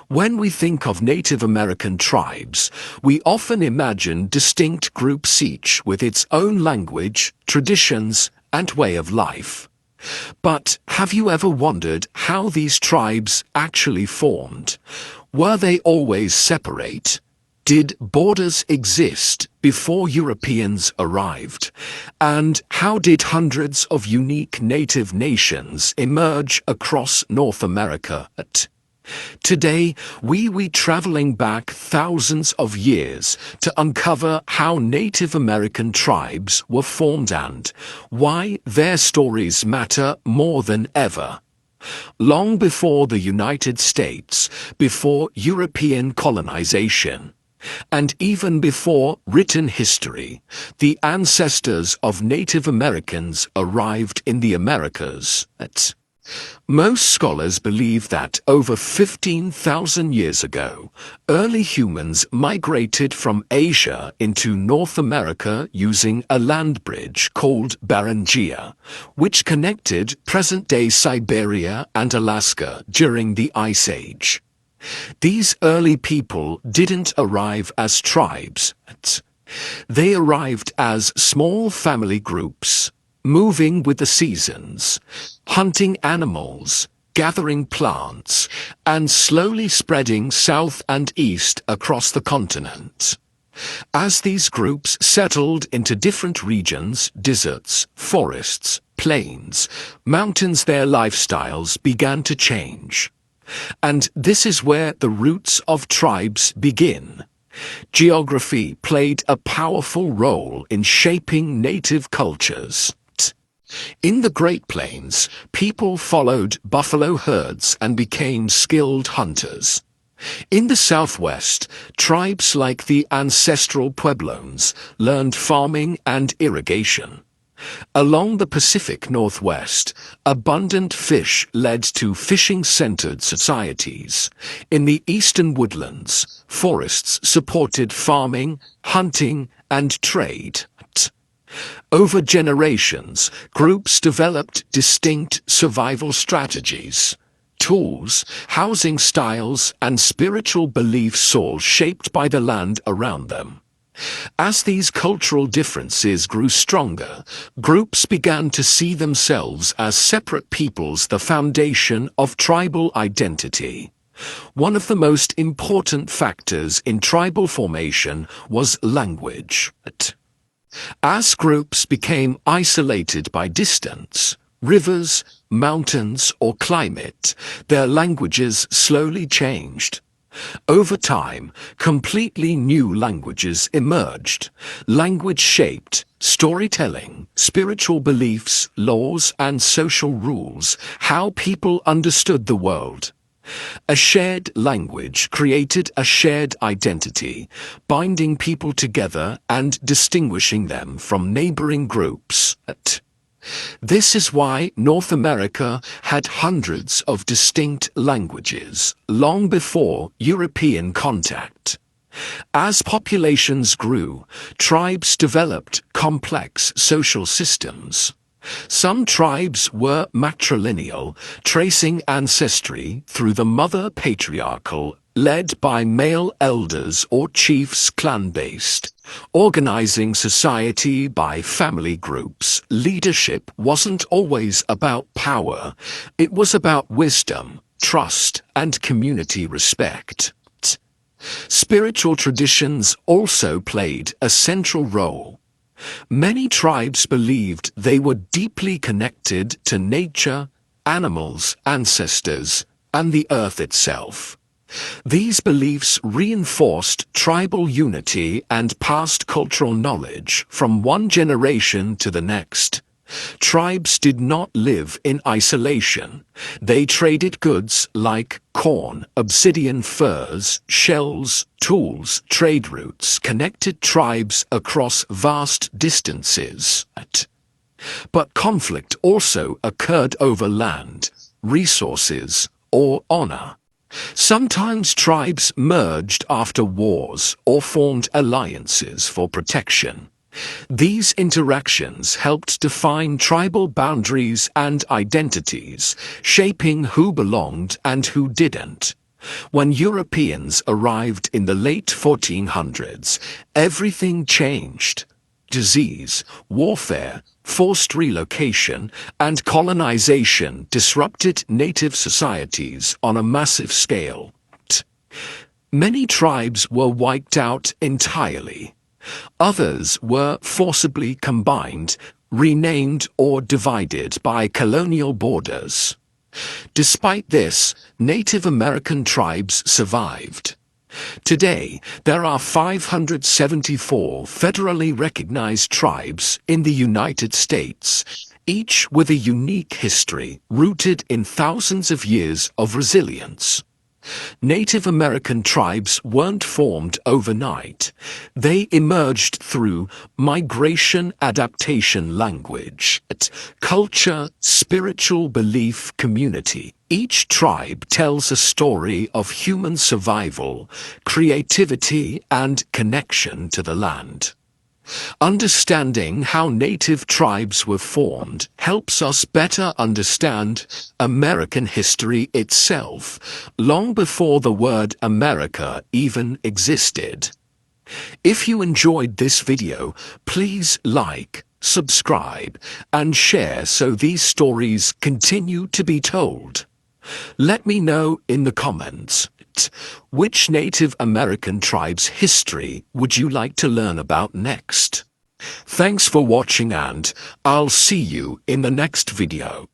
When we think of Native American tribes, we often imagine distinct groups, each with its own language, traditions, and way of life. But have you ever wondered how these tribes actually formed? Were they always separate? Did borders exist before Europeans arrived? And how did hundreds of unique native nations emerge across North America? Today, we're traveling back thousands of years to uncover how Native American tribes were formed and why their stories matter more than ever. Long before the United States, before European colonization, and even before written history, the ancestors of Native Americans arrived in the Americas. Most scholars believe that over 15,000 years ago, early humans migrated from Asia into North America using a land bridge called Barrangia, which connected present-day Siberia and Alaska during the Ice Age. These early people didn't arrive as tribes. They arrived as small family groups, moving with the seasons, hunting animals, gathering plants, and slowly spreading south and east across the continent. As these groups settled into different regions, deserts, forests, plains, mountains, their lifestyles began to change. And this is where the roots of tribes begin. Geography played a powerful role in shaping native cultures. In the Great Plains, people followed buffalo herds and became skilled hunters. In the Southwest, tribes like the ancestral Pueblones learned farming and irrigation. Along the Pacific Northwest, abundant fish led to fishing-centered societies. In the eastern woodlands, forests supported farming, hunting, and trade. Over generations, groups developed distinct survival strategies. Tools, housing styles, and spiritual beliefs all shaped by the land around them. As these cultural differences grew stronger, groups began to see themselves as separate peoples, the foundation of tribal identity. One of the most important factors in tribal formation was language. As groups became isolated by distance, rivers, mountains, or climate, their languages slowly changed. Over time, completely new languages emerged. Language shaped storytelling, spiritual beliefs, laws, and social rules, how people understood the world. A shared language created a shared identity, binding people together and distinguishing them from neighboring groups. This is why North America had hundreds of distinct languages, long before European contact. As populations grew, tribes developed complex social systems. Some tribes were matrilineal, tracing ancestry through the mother, patriarchal, led by male elders or chiefs, clan-based. Organizing society by family groups, leadership wasn't always about power. It was about wisdom, trust, and community respect. Spiritual traditions also played a central role. Many tribes believed they were deeply connected to nature, animals, ancestors, and the earth itself. These beliefs reinforced tribal unity and passed cultural knowledge from one generation to the next. Tribes did not live in isolation. They traded goods like corn, obsidian furs, shells, tools, trade routes connected tribes across vast distances. But conflict also occurred over land, resources, or honor. Sometimes tribes merged after wars or formed alliances for protection. These interactions helped define tribal boundaries and identities, shaping who belonged and who didn't. When Europeans arrived in the late 1400s, everything changed. Disease, warfare, forced relocation, and colonization disrupted native societies on a massive scale. Many tribes were wiped out entirely. Others were forcibly combined, renamed or divided by colonial borders. Despite this, Native American tribes survived. Today, there are 574 federally recognized tribes in the United States, each with a unique history rooted in thousands of years of resilience. Native American tribes weren't formed overnight. They emerged through migration, adaptation, language, culture, spiritual belief, community. Each tribe tells a story of human survival, creativity, and connection to the land. Understanding how native tribes were formed helps us better understand American history itself, long before the word America even existed. If you enjoyed this video, please like, subscribe, and share so these stories continue to be told. Let me know in the comments. Which Native American tribe's history would you like to learn about next? Thanks for watching, and I'll see you in the next video.